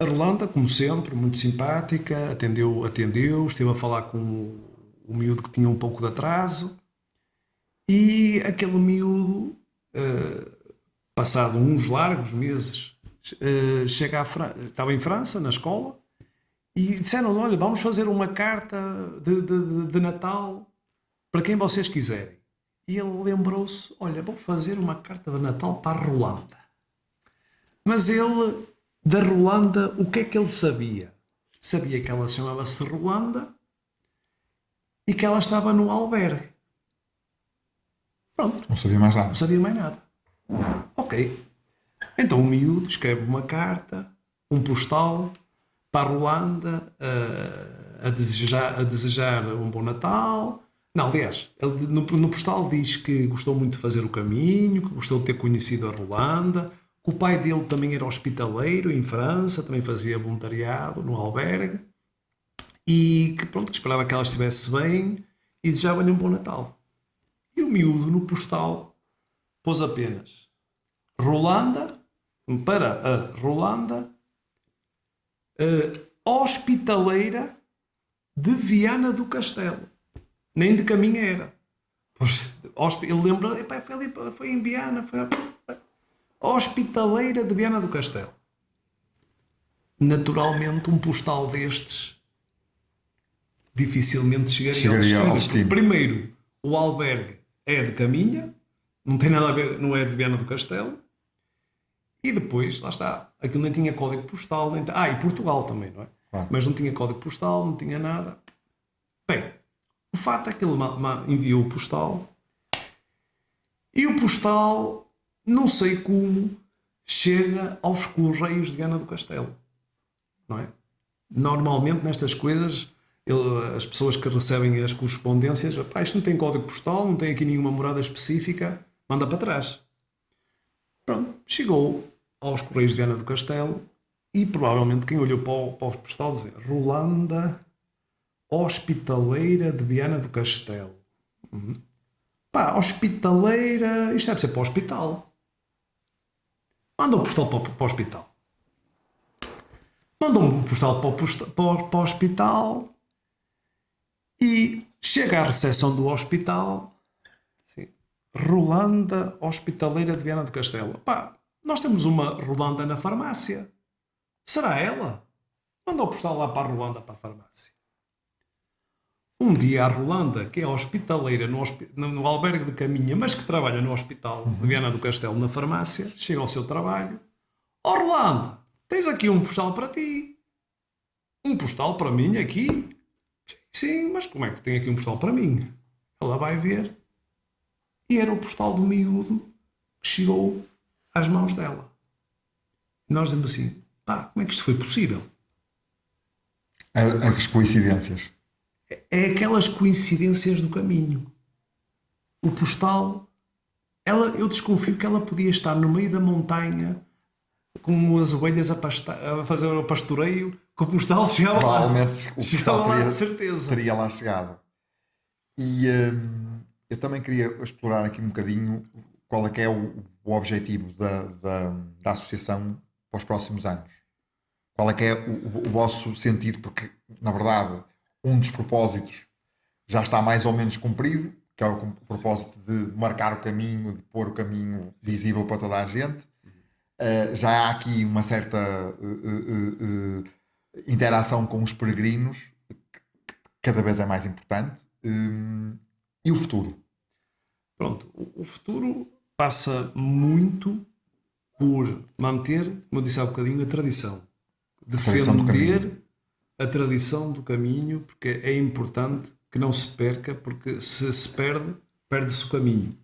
A Rolanda, como sempre, muito simpática, atendeu, esteve a falar com o miúdo que tinha um pouco de atraso e aquele miúdo, passado uns largos meses, estava em França, na escola, e disseram, olha, vamos fazer uma carta de Natal para quem vocês quiserem. E ele lembrou-se, olha, vou fazer uma carta de Natal para a Rolanda. Mas ele, da Rolanda, o que é que ele sabia? Sabia que ela chamava-se Rolanda e que ela estava no albergue. Pronto. Não sabia mais nada. Não sabia mais nada. Ok. Então o miúdo escreve uma carta, um postal, para a Rolanda a desejar um bom Natal. Não, aliás, ele no postal diz que gostou muito de fazer o caminho, que gostou de ter conhecido a Rolanda, que o pai dele também era hospitaleiro em França, também fazia voluntariado no albergue e que pronto, que esperava que ela estivesse bem e desejava-lhe um bom Natal. E o miúdo no postal pôs apenas Rolanda, para a Rolanda, hospitaleira de Viana do Castelo. Nem de caminho era. Ele lembra, foi em Viana, hospitaleira de Viana do Castelo. Naturalmente, um postal destes dificilmente chegaria ao destino. Primeiro, o albergue é de Caminha, não tem nada a ver, não é de Viana do Castelo. E depois, lá está, aquilo nem tinha código postal, e Portugal também, não é? Claro. Mas não tinha código postal, não tinha nada. Bem, o fato é que ele enviou o postal e o postal, não sei como, chega aos Correios de Viana do Castelo, não é? Normalmente nestas coisas, as pessoas que recebem as correspondências, pá, isto não tem código postal, não tem aqui nenhuma morada específica, manda para trás. Pronto, chegou aos Correios de Viana do Castelo e provavelmente quem olhou para o postal dizia Rolanda Hospitaleira de Viana do Castelo. Pá, hospitaleira, isto deve ser para o hospital. Manda um postal para o hospital. Manda um postal para o hospital e chega à recepção do hospital. Sim. Rolanda Hospitaleira de Viana do Castelo. Pá, nós temos uma Rolanda na farmácia. Será ela? Manda o postal lá para a Rolanda, para a farmácia. Um dia a Rolanda, que é hospitaleira no albergue de Caminha, mas que trabalha no hospital de Viana do Castelo, na farmácia, chega ao seu trabalho. Ó Rolanda, tens aqui um postal para ti. Um postal para mim aqui? Sim, mas como é que tem aqui um postal para mim? Ela vai ver. E era o postal do miúdo que chegou às mãos dela. E nós dizemos assim, pá, como é que isto foi possível? As coincidências. É aquelas coincidências do caminho. O postal, eu desconfio que ela podia estar no meio da montanha com as ovelhas a fazer o pastoreio, que o postal chegava lá. Provavelmente o postal lá, de certeza. teria lá chegado. E eu também queria explorar aqui um bocadinho qual é que é o objetivo da associação para os próximos anos. Qual é que é o vosso sentido, porque, na verdade, um dos propósitos já está mais ou menos cumprido, que é o propósito de marcar o caminho, de pôr o caminho visível para toda a gente. Já há aqui uma certa interação com os peregrinos, que cada vez é mais importante. E o futuro? Pronto, o futuro passa muito por manter, como eu disse há bocadinho, a tradição. Defender a tradição do caminho, porque é importante que não se perca, porque se perde, perde-se o caminho.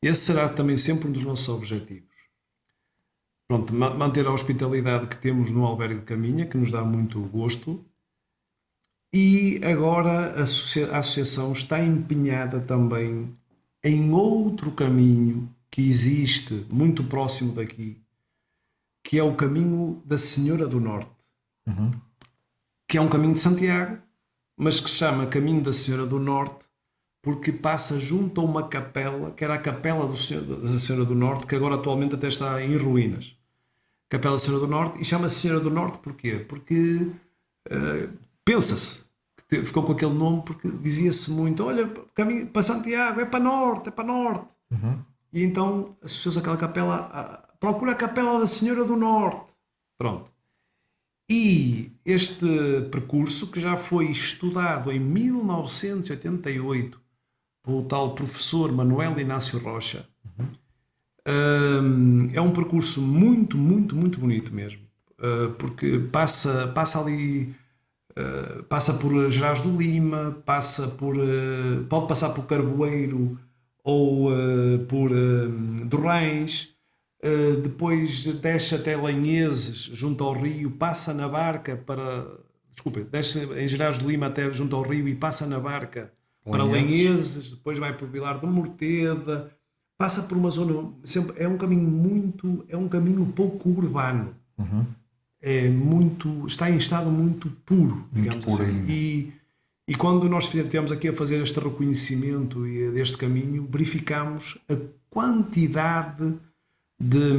Esse será também sempre um dos nossos objetivos. Pronto, manter a hospitalidade que temos no albergue de Caminha, que nos dá muito gosto, e agora a associação está empenhada também em outro caminho que existe muito próximo daqui, que é o caminho da Senhora do Norte, que é um caminho de Santiago, mas que se chama Caminho da Senhora do Norte porque passa junto a uma capela, que era a capela da Senhora do Norte, que agora atualmente até está em ruínas. Capela da Senhora do Norte, e chama-se Senhora do Norte porquê? Porque pensa-se que ficou com aquele nome porque dizia-se muito, olha, caminho para Santiago, é para norte, é para norte. E então associou-se àquela capela, procura a Capela da Senhora do Norte. Pronto. E este percurso, que já foi estudado em 1988 pelo tal professor Manuel Inácio Rocha, é um percurso muito, muito, muito bonito mesmo, porque passa ali, passa por Gerás do Lima, pode passar por Carboeiro ou por Dorrães. Depois desce até Lanheses, junto ao rio, passa na barca desce em Gerás do Lima até junto ao rio e passa na barca para Lanheses, depois vai por Vilar de Morteda, passa por uma zona, sempre, é um caminho pouco urbano, está em estado muito puro, digamos muito puro assim. E quando nós estivemos aqui a fazer este reconhecimento deste caminho, verificamos a quantidade de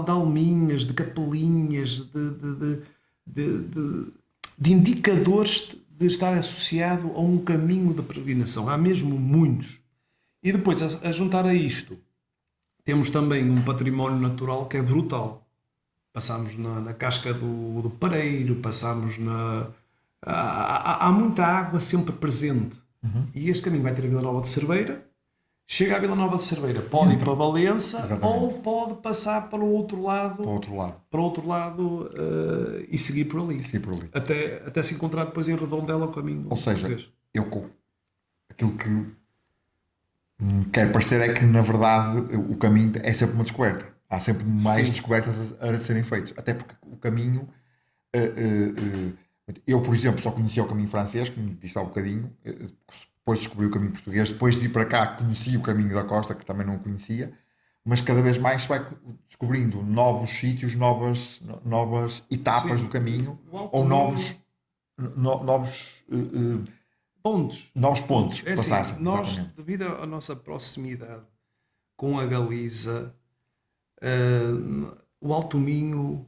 alminhas, de capelinhas, de indicadores de estar associado a um caminho de peregrinação. Há mesmo muitos. E depois, a juntar a isto, temos também um património natural que é brutal. Passamos na casca do Pareiro, passamos há muita água sempre presente. E este caminho vai ter a Vila Nova de Cerveira, chega à Vila Nova de Cerveira, pode ir para Valença Exatamente. ou pode passar para o outro lado, Para o outro lado. e seguir por ali. Seguir por ali. Até se encontrar depois em Redondela o caminho. Ou seja, português. aquilo que me quer parecer é que, na verdade, o caminho é sempre uma descoberta. Há sempre mais Sim. descobertas a serem feitas. Até porque o caminho... eu, por exemplo, só conhecia o caminho francês, como disse há um bocadinho, depois descobri o caminho português, depois de ir para cá conheci o caminho da costa, que também não conhecia, mas cada vez mais se vai descobrindo novos sítios, novas etapas Sim. do caminho, O alto ou caminho- novos pontos de É assim, passagem. nós, Exatamente. devido à nossa proximidade com a Galiza, o Alto Minho,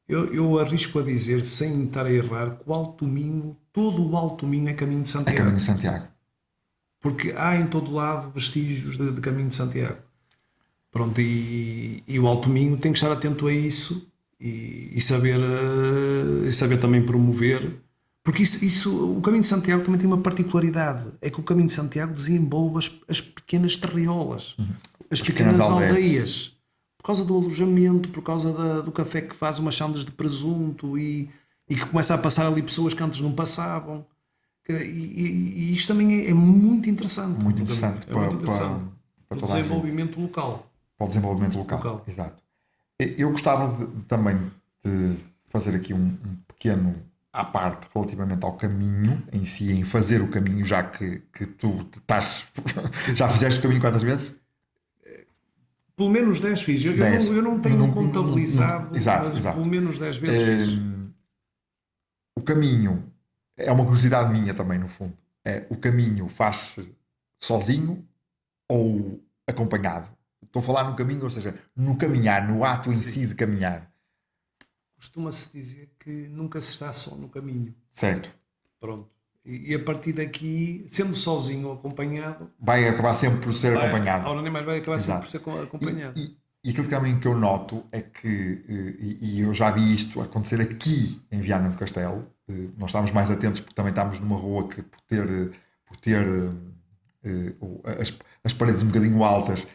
eu arrisco a dizer, sem estar a errar, que o Alto Minho, todo o Alto Minho é caminho de É Santiago. caminho de Santiago. Porque há em todo lado vestígios de caminho de Santiago. Pronto, e o Alto Minho tem que estar atento a isso e saber também promover. Porque o caminho de Santiago também tem uma particularidade, é que o caminho de Santiago desenvolve as pequenas terriolas, as pequenas pequenas aldeias. aldeias, por causa do alojamento, por causa do café que faz umas sandas de presunto e que começa a passar ali pessoas que antes não passavam. E isto também é muito interessante. Muito interessante É muito interessante. para O toda a gente. desenvolvimento local. Para o desenvolvimento local. Exato. Eu gostava também de fazer aqui um pequeno à parte relativamente ao caminho em si, em fazer o caminho, já que tu estás. Já fizeste o caminho quantas vezes? Pelo menos 10 fiz. Eu 10. não tenho Não- contabilizado, exato, mas exato. pelo menos 10 vezes fiz. O caminho é uma curiosidade minha também, no fundo. O caminho faz-se sozinho ou acompanhado? Estou a falar no caminho, ou seja, no caminhar, no ato em si de caminhar. Costuma-se dizer que nunca se está só no caminho. Certo. Pronto. E a partir daqui, sendo sozinho ou acompanhado, Vai acabar sempre por ser acompanhado. Ora, nem mais vai acabar sempre Exato. por ser acompanhado. E aquilo também que eu noto é que, e eu já vi isto acontecer aqui em Viana do Castelo, nós estamos mais atentos porque também estamos numa rua que por ter as paredes um bocadinho altas,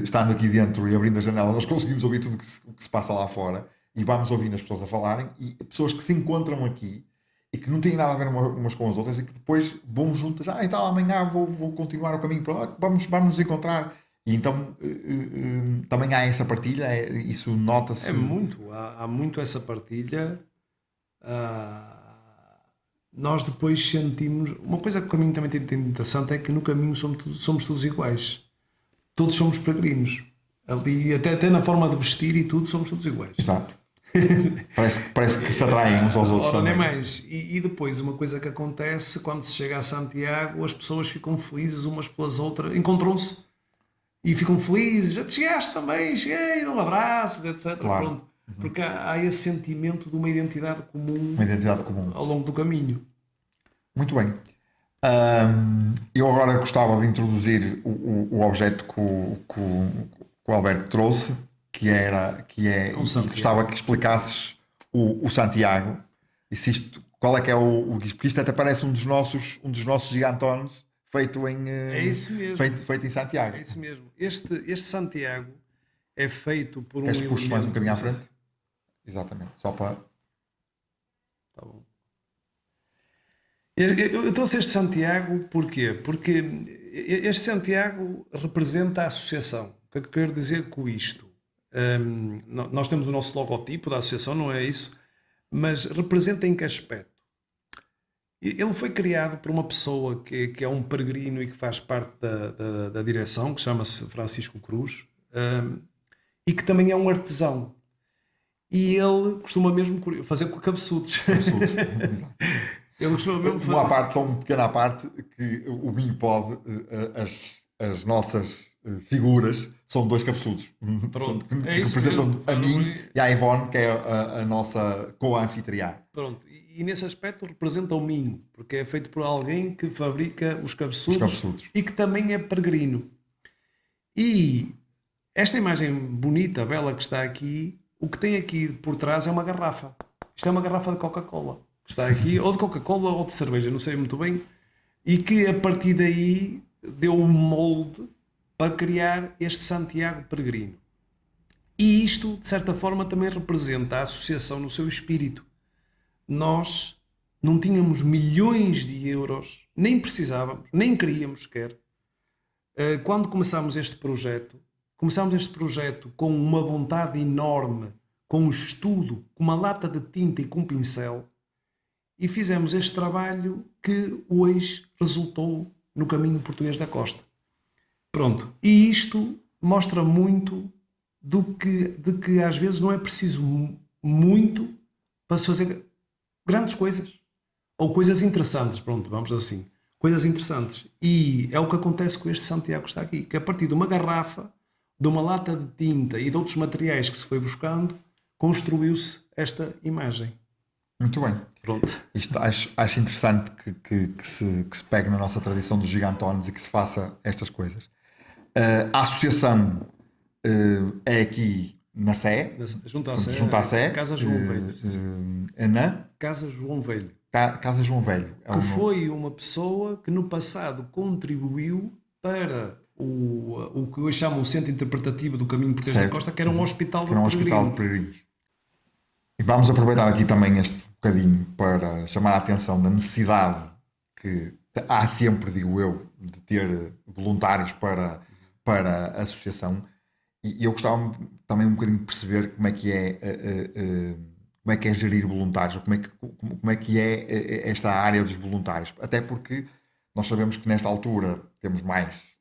estando aqui dentro e abrindo a janela, nós conseguimos ouvir tudo o que se passa lá fora e vamos ouvindo as pessoas a falarem e pessoas que se encontram aqui e que não têm nada a ver umas com as outras e que depois vão juntas, então amanhã vou continuar o caminho para lá, vamos nos encontrar. E então também há essa partilha, isso nota-se. É muito, há muito essa partilha. Nós depois sentimos. Uma coisa que o caminho também tem interessante é que no caminho somos todos iguais. Todos somos peregrinos. Ali, até na forma de vestir e tudo, somos todos iguais. Exato. Parece que se atraem uns aos outros Ora, nem também. mais. E depois, uma coisa que acontece quando se chega a Santiago, as pessoas ficam felizes umas pelas outras, encontram-se e ficam felizes. Já te chegaste também, cheguei, dão abraços, etc. Claro. Pronto. Porque há esse sentimento de uma identidade comum Uma identidade comum. ao longo do caminho. Muito bem. Eu agora gostava de introduzir o objeto que o Alberto trouxe, que é e gostava que explicasses o Santiago. E se isto, qual é que é porque isto até parece um dos nossos gigantones feito em É isso mesmo. feito em Santiago. É isso mesmo. Este Santiago é feito por Queres que puxes mais um elemento- bocadinho à frente? Exatamente. Só para. Tá bom. Eu trouxe este Santiago porquê? Porque este Santiago representa a associação. O que é que eu quero dizer com isto? Nós temos o nosso logotipo da associação, não é isso? Mas representa em que aspecto? Ele foi criado por uma pessoa que é um peregrino e que faz parte da direção, que chama-se Francisco Cruz, e que também é um artesão. E ele costuma mesmo fazer com cabeçudos. Exato. Ele costuma mesmo fazer. Uma parte, só uma pequena parte, que o Minho pode, as nossas figuras são dois cabeçudos. Pronto, Que é isso representam mesmo. a mim e a Ivone, que é a nossa co-anfitriã. Pronto, e nesse aspecto representa o Minho, porque é feito por alguém que fabrica os cabeçudos e que também é peregrino. E esta imagem bonita, bela que está aqui, o que tem aqui por trás é uma garrafa. Isto é uma garrafa de Coca-Cola, que está aqui, ou de Coca-Cola ou de cerveja, não sei muito bem, e que a partir daí deu um molde para criar este Santiago Peregrino. E isto, de certa forma, também representa a associação no seu espírito. Nós não tínhamos milhões de euros, nem precisávamos, nem queríamos sequer. Quando começámos este projeto com uma vontade enorme, com um estudo, com uma lata de tinta e com um pincel, e fizemos este trabalho que hoje resultou no Caminho Português da Costa. Pronto, e isto mostra muito de que às vezes não é preciso muito para se fazer grandes coisas. Ou coisas interessantes, pronto, vamos assim. Coisas interessantes. E é o que acontece com este Santiago que está aqui, que a partir de uma garrafa, de uma lata de tinta e de outros materiais que se foi buscando, construiu-se esta imagem. Muito bem. Pronto. Isto acho interessante que se pegue na nossa tradição dos gigantones e que se faça estas coisas. A associação é aqui na Sé, Junto à Sé, Casa João Velho. na Casa João Velho. Casa João Velho. Que foi uma pessoa que no passado contribuiu para o que hoje chamam o Centro Interpretativo do Caminho Português da Costa, que era um hospital de peregrinos. E vamos aproveitar aqui também este bocadinho para chamar a atenção da necessidade que há sempre, digo eu, de ter voluntários para a associação. E eu gostava também um bocadinho de perceber como é que é gerir voluntários, como é que é esta área dos voluntários. Até porque nós sabemos que nesta altura temos mais,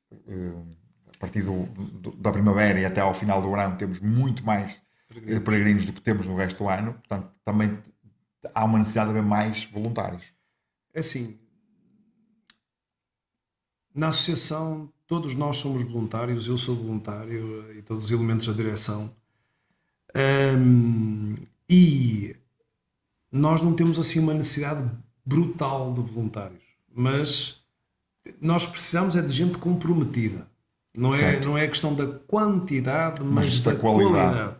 a partir da primavera e até ao final do verão, temos muito mais peregrinos do que temos no resto do ano. Portanto, também há uma necessidade de haver mais voluntários. É assim, na associação todos nós somos voluntários, eu sou voluntário e todos os elementos da direção. E nós não temos assim uma necessidade brutal de voluntários, mas nós precisamos é de gente comprometida. Não é questão da quantidade, mas da qualidade.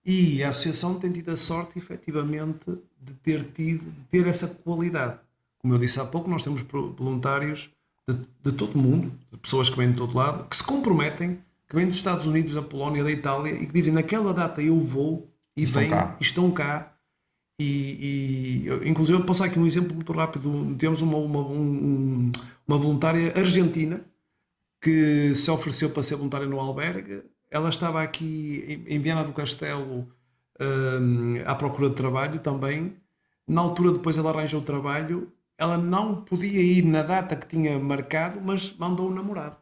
E a associação tem tido a sorte, efetivamente, de ter essa qualidade. Como eu disse há pouco, nós temos voluntários de todo o mundo, de pessoas que vêm de todo lado, que se comprometem, que vêm dos Estados Unidos, da Polónia, da Itália, e que dizem, naquela data eu vou, e estão cá. E inclusive, eu posso dar aqui um exemplo muito rápido. Temos uma voluntária argentina que se ofereceu para ser voluntária no albergue. Ela estava aqui em Viana do Castelo à procura de trabalho também. Na altura, depois ela arranjou o trabalho. Ela não podia ir na data que tinha marcado, mas mandou o namorado.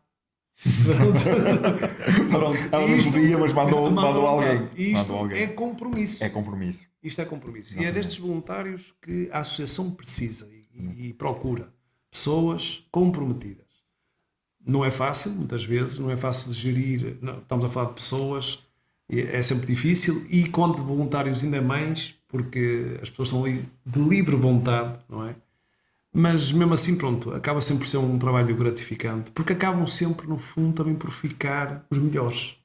Pronto. Ela não podia, mas mandou alguém. Isto é compromisso. É compromisso. Isto é compromisso. Exatamente. E é destes voluntários que a associação precisa e procura. Pessoas comprometidas. Não é fácil, muitas vezes, não é fácil de gerir. Não, estamos a falar de pessoas, é sempre difícil. E quando de voluntários ainda mais, porque as pessoas estão ali de livre vontade, não é? Mas mesmo assim, pronto, acaba sempre por ser um trabalho gratificante, porque acabam sempre, no fundo, também por ficar os melhores.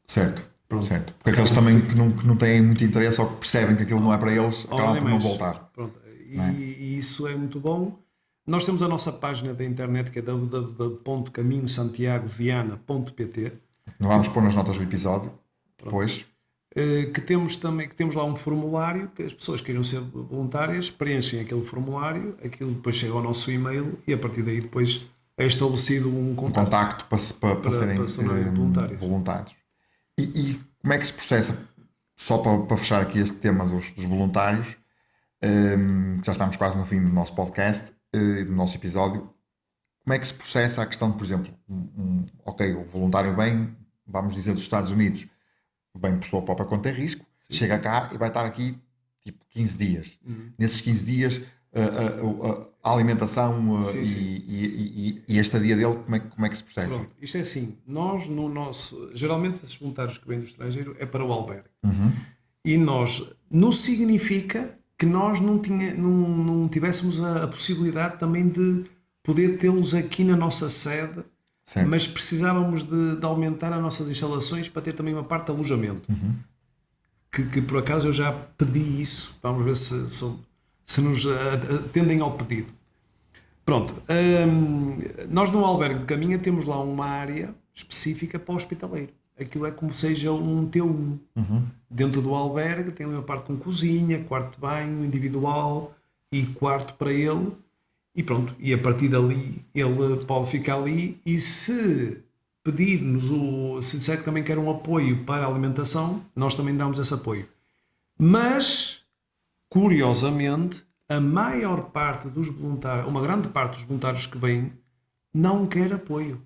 Certo. Certo. Porque aqueles também que não têm muito interesse ou que percebem que aquilo não é para eles, acabam por não voltar. Pronto. E isso é muito bom. Nós temos a nossa página da internet, que é www.caminhosantiagoviana.pt. Não vamos pôr nas notas do episódio. Depois. Que temos lá um formulário que as pessoas que queiram ser voluntárias preenchem aquele formulário, aquilo depois chega ao nosso e-mail e a partir daí depois é estabelecido um contacto para serem voluntários. E como é que se processa, só para fechar aqui este tema dos voluntários, já estamos quase no fim do nosso podcast, do nosso episódio, como é que se processa a questão de, por exemplo, o voluntário vem, vamos dizer, dos Estados Unidos, bem por sua própria conta e risco, chega cá e vai estar aqui tipo 15 dias. Nesses 15 dias a alimentação e a estadia dele, como é que se processa? Pronto, isto é assim, nós no nosso, geralmente esses voluntários que vêm do estrangeiro é para o albergue. E nós, não significa que nós não tivéssemos a possibilidade também de poder tê-los aqui na nossa sede. Certo. Mas precisávamos de aumentar as nossas instalações para ter também uma parte de alojamento. Que por acaso eu já pedi isso. Vamos ver se nos atendem ao pedido. Pronto, nós no albergue de Caminha temos lá uma área específica para o hospitaleiro. Aquilo é como seja um T1. Dentro do albergue tem uma parte com cozinha, quarto de banho individual e quarto para ele. E pronto, e a partir dali ele pode ficar ali e se pedir-nos, se disser que também quer um apoio para a alimentação, nós também damos esse apoio. Mas, curiosamente, a maior parte dos voluntários, uma grande parte dos voluntários que vêm, não quer apoio.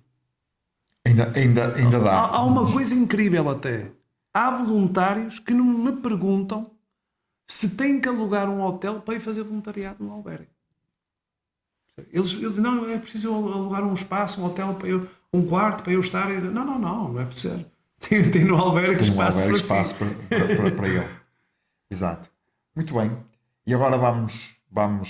Ainda dá. Há uma coisa incrível até. Há voluntários que não me perguntam se têm que alugar um hotel para ir fazer voluntariado no albergue. Eles dizem, não, é preciso alugar um espaço, um hotel, para eu, um quarto para eu estar. Não é preciso. Tem no albergue Tem um espaço albergue para espaço si. para ele. Exato. Muito bem. E agora vamos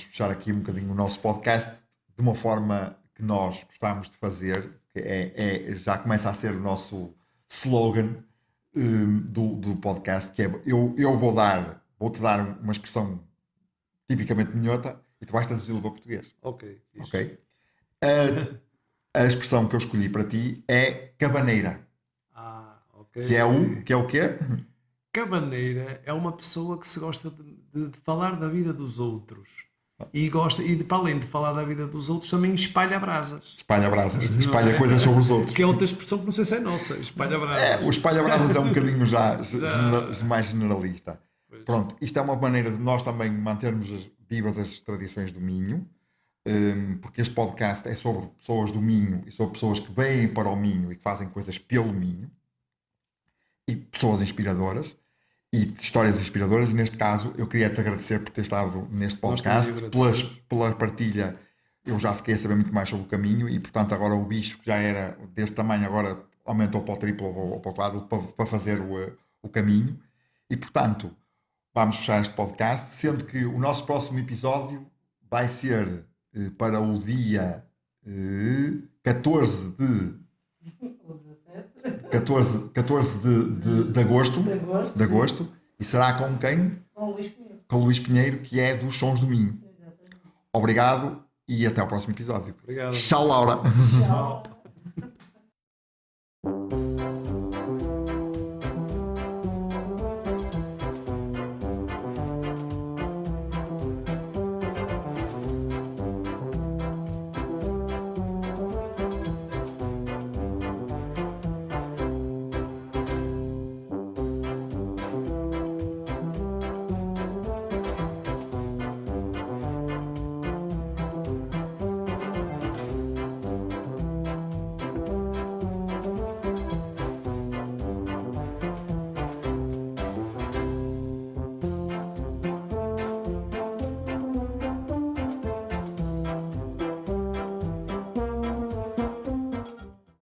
fechar aqui um bocadinho o nosso podcast de uma forma que nós gostamos de fazer, que já começa a ser o nosso slogan do podcast, que é eu vou-te dar uma expressão tipicamente minhota e tu vais traduzi-lo para português. Ok. Ok? A expressão que eu escolhi para ti é cabaneira. Ok. Que é o quê? Cabaneira é uma pessoa que se gosta de falar da vida dos outros. E para além de falar da vida dos outros, também espalha brasas. Espalha brasas, espalha coisas sobre os outros. Que é outra expressão que não sei se é nossa, espalha brasas. O espalha brasas é um bocadinho já mais generalista. Pronto, isto é uma maneira de nós também mantermos vivas as tradições do Minho, porque este podcast é sobre pessoas do Minho e sobre pessoas que vêm para o Minho e que fazem coisas pelo Minho, e pessoas inspiradoras e histórias inspiradoras, e neste caso eu queria te agradecer por ter estado neste podcast, pela partilha. Eu já fiquei a saber muito mais sobre o caminho e portanto agora o bicho que já era deste tamanho agora aumentou para o triplo ou para o quádruplo para fazer o caminho, e portanto vamos fechar este podcast, sendo que o nosso próximo episódio vai ser para o dia 14 de agosto, e será com quem? Com o Luís Pinheiro, que é dos Sons do Minho. Obrigado e até ao próximo episódio. Obrigado. Tchau, Laura. Tchau.